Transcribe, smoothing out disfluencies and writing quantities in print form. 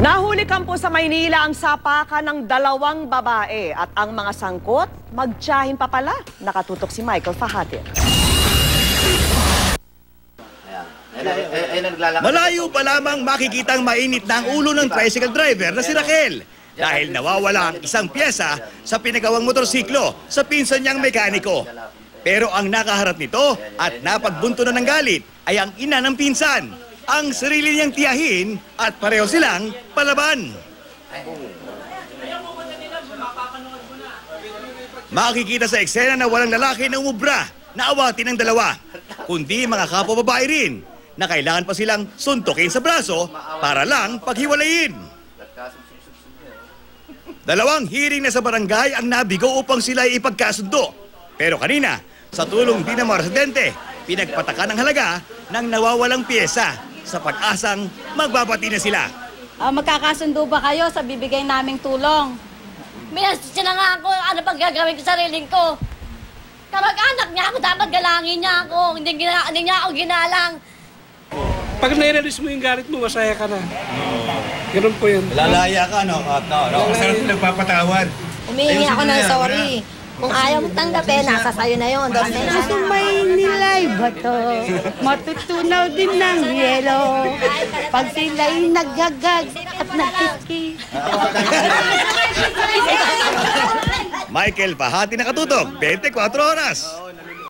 Nahuli kampo sa Maynila ang sapakan ng dalawang babae at ang mga sangkot, magtiyahin pa pala. Nakatutok si Michael Fahatin. Malayo pa lamang makikitang mainit na ang ulo ng tricycle driver na si Raquel dahil nawawala ang isang pyesa sa pinagawang motorsiklo sa pinsan niyang mekaniko. Pero ang nakaharap nito at napagbunto na ng galit ay ang ina ng pinsan. Ang sarili niyang tiyahin at pareho silang palaban. Makikita sa eksena na walang lalaki na umubra na awatin ng dalawa, kundi mga kapwa babae rin na kailangan pa silang suntukin sa braso para lang paghiwalayin. Dalawang hearing na sa barangay ang nabigo upang sila ipagkasundo. Pero kanina, sa tulong din ng mga residente, pinagpatakan ng halaga ng nawawalang pyesa sa pag-asang magbabati na sila. Magkakasundo ba kayo sa bibigay naming tulong? Minasya na nga ako, ano pag gagawin ko sa sariling ko? Kamag-anak niya ako, dapat galangin niya ako, hindi niya ako ginalang. Pag nai-release mo yung galit mo, masaya ka na. Ganun po yun. Lalaya ka, no? Masarap nagpapatawad. Humihingi ako ng sorry. Kung ayaw mo tanggapin, nasa sayo na yun. Sa Maynila'y bato, matutunaw din ng yelo. Pag sila'y naggagag at nagkiski. Michael Fahatin, nakatutok, 24 oras.